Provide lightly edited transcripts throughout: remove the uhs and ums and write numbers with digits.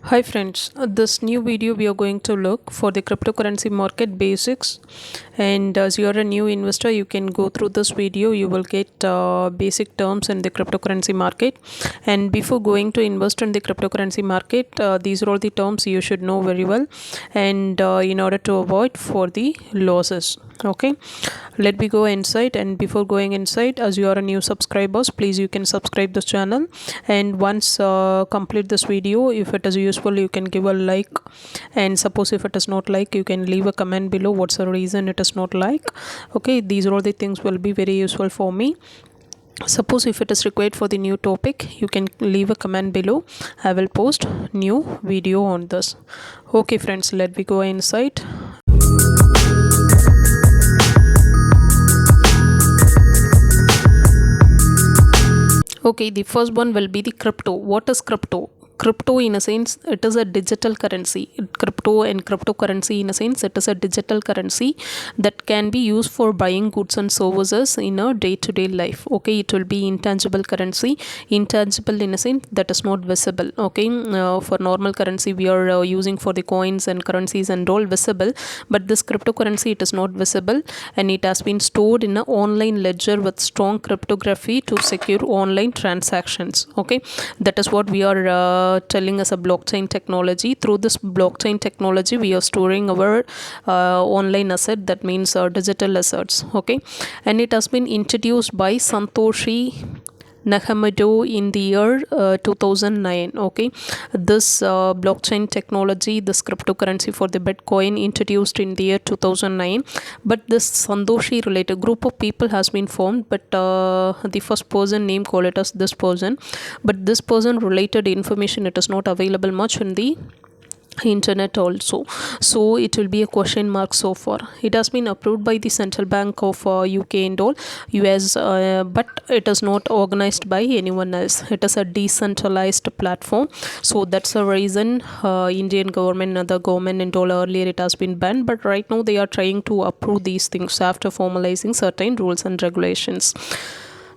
Hi friends, this new video we are going to look for the cryptocurrency market basics, and as you are a new investor you can go through this video. You will get basic terms in the cryptocurrency market, and before going to invest in the cryptocurrency market, these are all the terms you should know very well, and in order to avoid for the losses. Okay, let me go inside, and before going inside, as you are a new subscribers, please you can subscribe this channel, and once complete this video, if it is useful you can give a like, and suppose if it is not like, you can leave a comment below what's the reason it is not like. Okay, these are all the things will be very useful for me. Suppose if it is required for the new topic, you can leave a comment below. I will post new video on this. Okay friends, let me go inside. Okay, the first one will be the crypto. What is crypto? Crypto, in a sense, it is a digital currency. Crypto and cryptocurrency, in a sense, it is a digital currency that can be used for buying goods and services in a day-to-day life. Okay, it will be intangible currency. Intangible, in a sense, that is not visible. Okay, for normal currency we are using for the coins and currencies and all visible, but this cryptocurrency, it is not visible, and it has been stored in an online ledger with strong cryptography to secure online transactions. Okay, that is what we are telling as a blockchain technology. Through this blockchain technology we are storing our online asset, that means digital assets. Okay, and it has been introduced by Satoshi Nakamoto in the year 2009. Okay, this blockchain technology, this cryptocurrency for the Bitcoin, introduced in the year 2009, but this Satoshi related group of people has been formed, but the first person name call it as this person, but this person related information, it is not available much in the internet also, so it will be a question mark so far. It has been approved by the central bank of UK and all US, but it is not organized by anyone else. It is a decentralized platform, so that's the reason Indian government and the government and all, earlier it has been banned, but right now they are trying to approve these things after formalizing certain rules and regulations.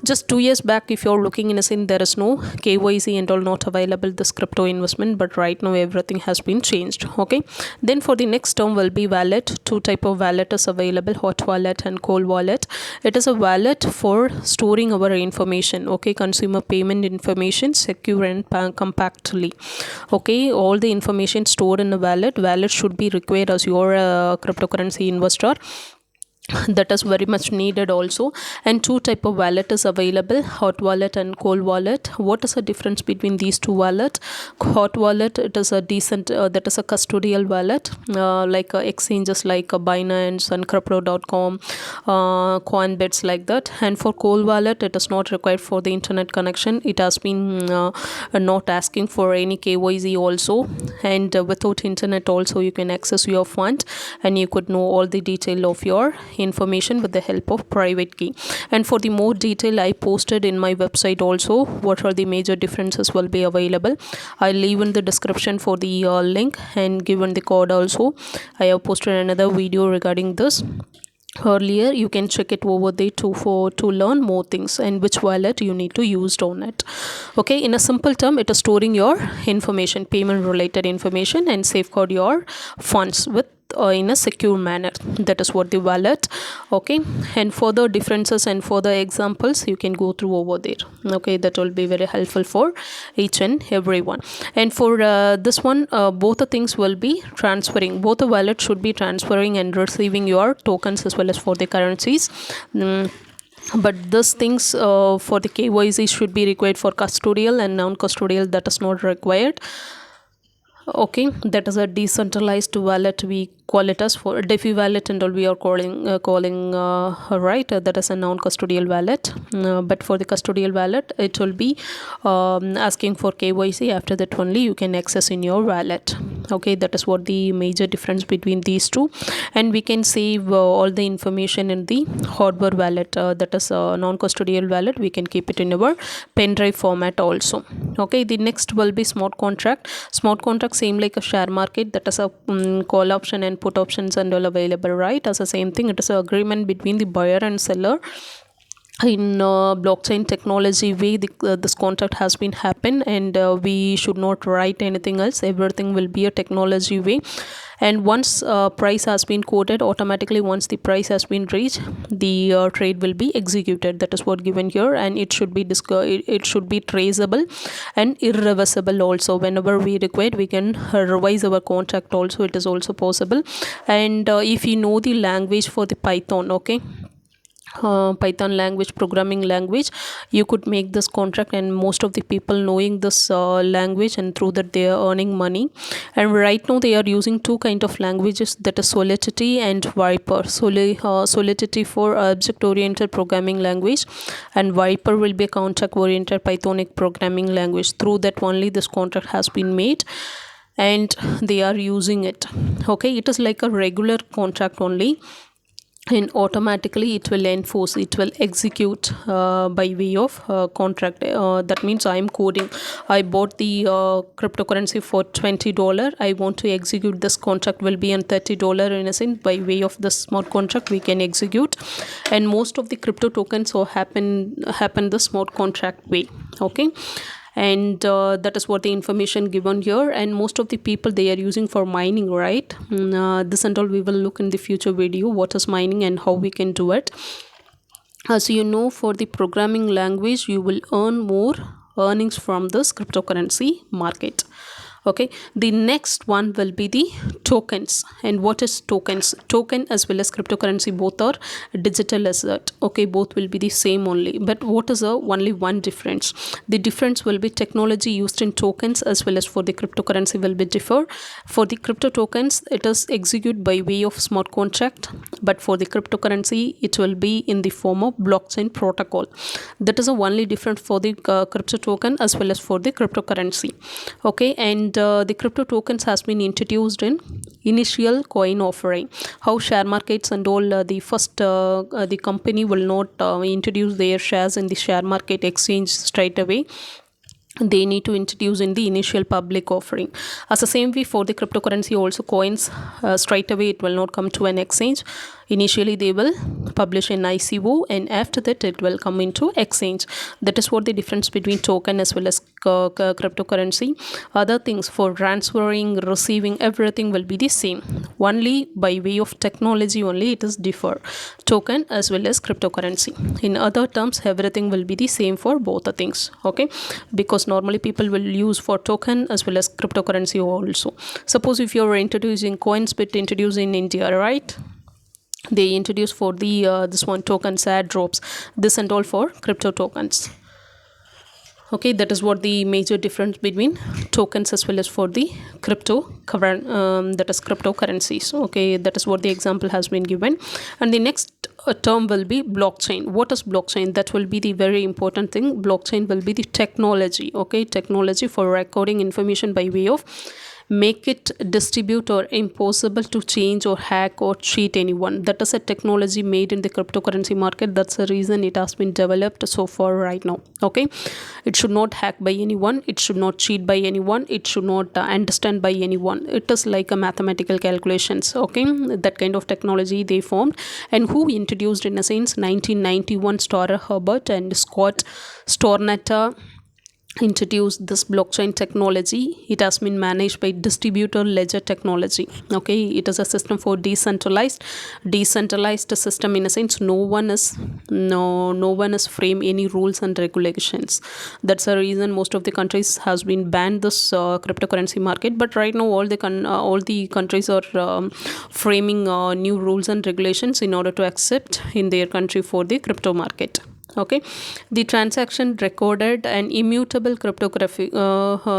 Just 2 years back, if you're looking in a scene, there is no KYC and all not available this crypto investment, but right now everything has been changed. Okay, then for the next term will be wallet. Two type of wallet is available, hot wallet and cold wallet. It is a wallet for storing our information. Okay, consumer payment information secure and compactly. Okay, all the information stored in a wallet should be required as your cryptocurrency investor. That is very much needed also. And two type of wallet is available, hot wallet and cold wallet. What is the difference between these two wallet? Hot wallet, it is a decent that is a custodial wallet, like exchanges like Binance and crypto.com, Coinbase, like that. And for cold wallet, it is not required for the internet connection. It has been not asking for any KYC also, and without internet also you can access your fund, and you could know all the detail of your information with the help of private key. And for the more detail, I posted in my website also what are the major differences will be available. I'll leave in the description for the link, and given the code also. I have posted another video regarding this earlier. You can check it over there to learn more things and which wallet you need to use on it. Okay, in a simple term, it is storing your information, payment related information, and safeguard your funds with in a secure manner. That is what the wallet. Okay, and further differences and further examples you can go through over there. Okay, that will be very helpful for each and everyone. And for this one, both the things will be transferring, both the wallet should be transferring and receiving your tokens as well as for the currencies. But these things for the KYC should be required for custodial, and non-custodial, that is not required. Okay, that is a decentralized wallet, we call it as for DeFi wallet and all we are calling right, that is a non-custodial wallet. But for the custodial wallet, it will be asking for KYC. After that only you can access in your wallet. Okay, that is what the major difference between these two. And we can save all the information in the hardware wallet, that is a non-custodial wallet. We can keep it in our pen drive format also. Okay, the next will be smart contract. Smart contract, same like a share market, that is a call option and put options and all available, right? As the same thing, it is an agreement between the buyer and seller in blockchain technology way this contract has been happen, and we should not write anything else. Everything will be a technology way, and once price has been quoted, automatically once the price has been reached, the trade will be executed. That is what given here, and it should be it should be traceable and irreversible also. Whenever we require, we can revise our contract also, it is also possible. And if you know the language for the Python, okay, Python language, programming language, you could make this contract, and most of the people knowing this language, and through that they are earning money. And right now they are using two kind of languages, that is Solidity and Viper. Solidity for object oriented programming language, and Viper will be a contract oriented Pythonic programming language. Through that only this contract has been made, and they are using it. Okay, it is like a regular contract only, and automatically it will enforce, it will execute by way of contract. That means I am coding, I bought the cryptocurrency for $20, I want to execute this contract, will be on $30 in a sense. By way of the smart contract we can execute, and most of the crypto tokens so happen the smart contract way. Okay, and that is what the information given here. And most of the people they are using for mining, right? This and all we will look in the future video, what is mining and how we can do it. As you know, for the programming language you will earn more earnings from this cryptocurrency market. Okay, the next one will be the tokens. And what is tokens? Token as well as cryptocurrency both are digital asset. Okay, both will be the same only, but what is only one difference? The difference will be technology used in tokens as well as for the cryptocurrency will be differ. For the crypto tokens it is executed by way of smart contract, but for the cryptocurrency it will be in the form of blockchain protocol. That is the only difference for the crypto token as well as for the cryptocurrency. Okay, and the crypto tokens has been introduced in initial coin offering. How share markets and all, the first the company will not introduce their shares in the share market exchange straight away, they need to introduce in the initial public offering. As the same way for the cryptocurrency also, coins straight away it will not come to an exchange. Initially they will publish an ICO, and after that it will come into exchange. That is what the difference between token as well as cryptocurrency. Other things for transferring, receiving, everything will be the same, only by way of technology only it is differ, token as well as cryptocurrency. In other terms everything will be the same for both the things. Okay, because normally people will use for token as well as cryptocurrency also. Suppose if you are introducing Coinsbit, introduced in India, right? They introduce for the this one tokens, airdrops, this and all for crypto tokens. Okay, that is what the major difference between tokens as well as for the that is cryptocurrencies. Okay, that is what the example has been given. And the next term will be blockchain. What is blockchain? That will be the very important thing. Blockchain will be the technology. Okay, technology for recording information by way of make it distribute or impossible to change or hack or cheat anyone. That is a technology made in the cryptocurrency market. That's the reason it has been developed so far right now. Okay, it should not hack by anyone, it should not cheat by anyone, it should not understand by anyone. It is like a mathematical calculations. Okay, that kind of technology they formed. And who introduced in a sense? 1991 Storer Herbert and Scott Stornatter introduced this blockchain technology. It has been managed by distributed ledger technology. Okay, it is a system for decentralized system in a sense. No one is frame any rules and regulations. That's the reason most of the countries has been banned this cryptocurrency market. But right now all the countries are framing new rules and regulations in order to accept in their country for the crypto market. Okay, the transaction recorded and immutable cryptographic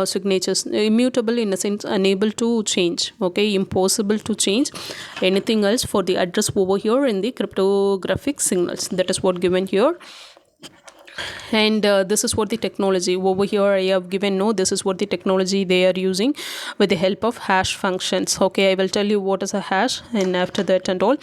signatures. Immutable in a sense, unable to change. Okay, impossible to change anything else for the address over here in the cryptographic signals. That is what given here. And this is what the technology over here I have given. No, this is what the technology they are using with the help of hash functions. Okay, I will tell you what is a hash and after that and all.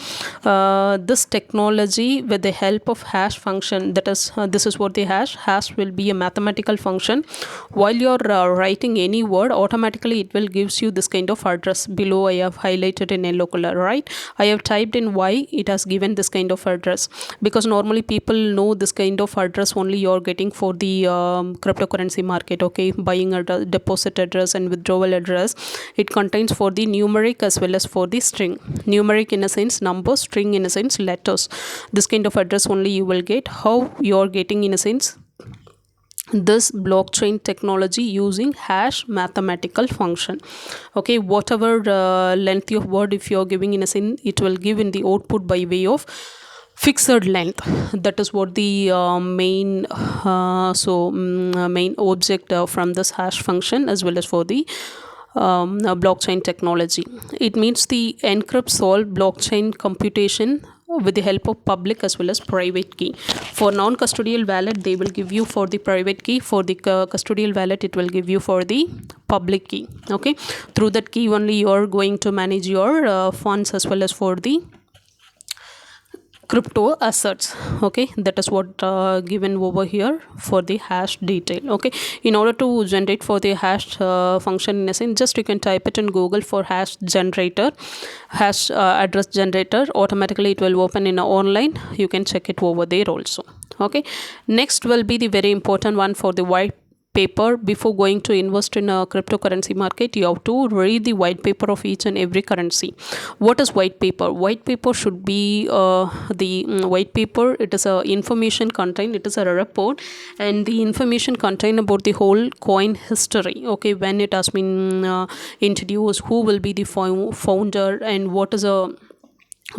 This technology with the help of hash function, that is this is what the hash will be a mathematical function. While you're writing any word, automatically it will gives you this kind of address. Below I have highlighted in yellow color, right? I have typed in why it has given this kind of address, because normally people know this kind of address only you're getting for the cryptocurrency market. Okay, buying address, deposit address and withdrawal address, it contains for the numeric as well as for the string. Numeric in a sense numbers, string in a sense letters. This kind of address only you will get. How you're getting in a sense this blockchain technology using hash mathematical function. Okay, whatever length of word if you're giving in a sense, it will give in the output by way of fixed length. That is what the main main object from this hash function as well as for the blockchain technology. It means the encrypt solve blockchain computation with the help of public as well as private key. For non-custodial wallet they will give you for the private key, for the custodial wallet it will give you for the public key. Okay, through that key only you are going to manage your funds as well as for the crypto assets. Okay, that is what given over here for the hash detail. Okay, in order to generate for the hash function in a sense, just you can type it in Google for hash generator, hash address generator. Automatically it will open in a online. You can check it over there also. Okay, next will be the very important one for the white paper. Before going to invest in a cryptocurrency market, you have to read the white paper of each and every currency. What is white paper? White paper should be white paper, it is a information contained, it is a report, and the information contained about the whole coin history. Okay, when it has been introduced, who will be the founder, and what is a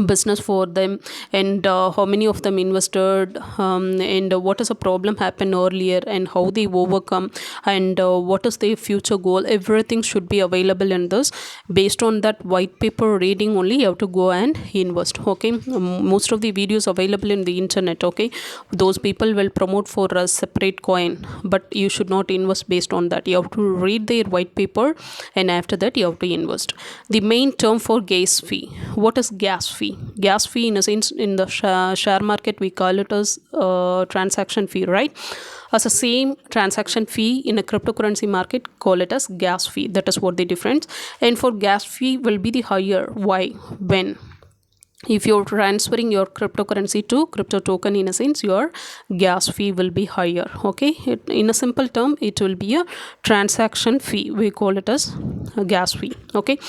business for them, and how many of them invested, and what is a problem happened earlier and how they overcome, and what is their future goal. Everything should be available in this. Based on that white paper reading only you have to go and invest. Okay, most of the videos available in the internet. Okay, those people will promote for a separate coin, but you should not invest based on that. You have to read their white paper and after that you have to invest. The main term for gas fee. What is gas fee? Gas fee in a sense in the share market we call it as transaction fee, right? As a same transaction fee in a cryptocurrency market, call it as gas fee. That is what the difference. And for gas fee will be the higher. Why? When if you're transferring your cryptocurrency to crypto token, in a sense your gas fee will be higher. Okay, in a simple term it will be a transaction fee, we call it as a gas fee. Okay,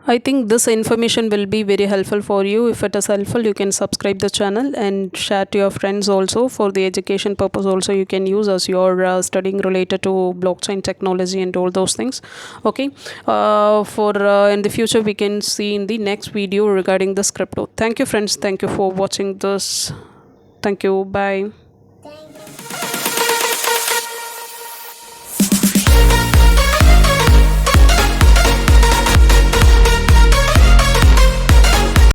I think this information will be very helpful for you. If it is helpful, you can subscribe the channel and share to your friends also. For the education purpose also you can use as you're studying related to blockchain technology and all those things. Okay, in the future we can see in the next video regarding this crypto. Thank you friends, thank you for watching this. Thank you, bye.